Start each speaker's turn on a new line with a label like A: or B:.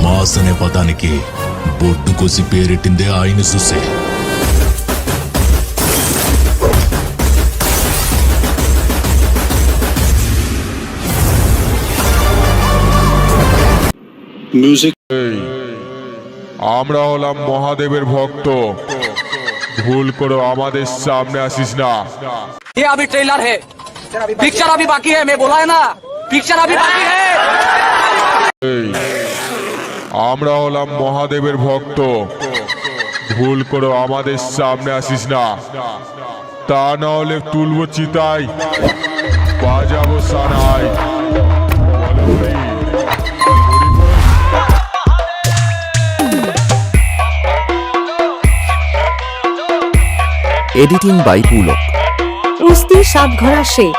A: Mass అనే పదానికి బొడ్డు కోసి పేరెట్టిందే ఆయన చూసే.
B: মিউজিক।
C: আমরা হলাম মহাদেবের ভক্ত, ভুল করে আমাদের সামনে আসিস না।
D: ये अभी ट्रेलर है, पिक्चर अभी बाकी है। मैं बोला है ना, पिक्चर अभी बाकी है।
C: আমরা হলাম মহাদেবের ভক্ত, ভুল করে আমাদের সামনে আসিস না, তা না হলে তুলবো চিতাই, বাজাবো সানাই।
E: Editing by Pulak.
F: কুস্তির সাতঘরা শেখ।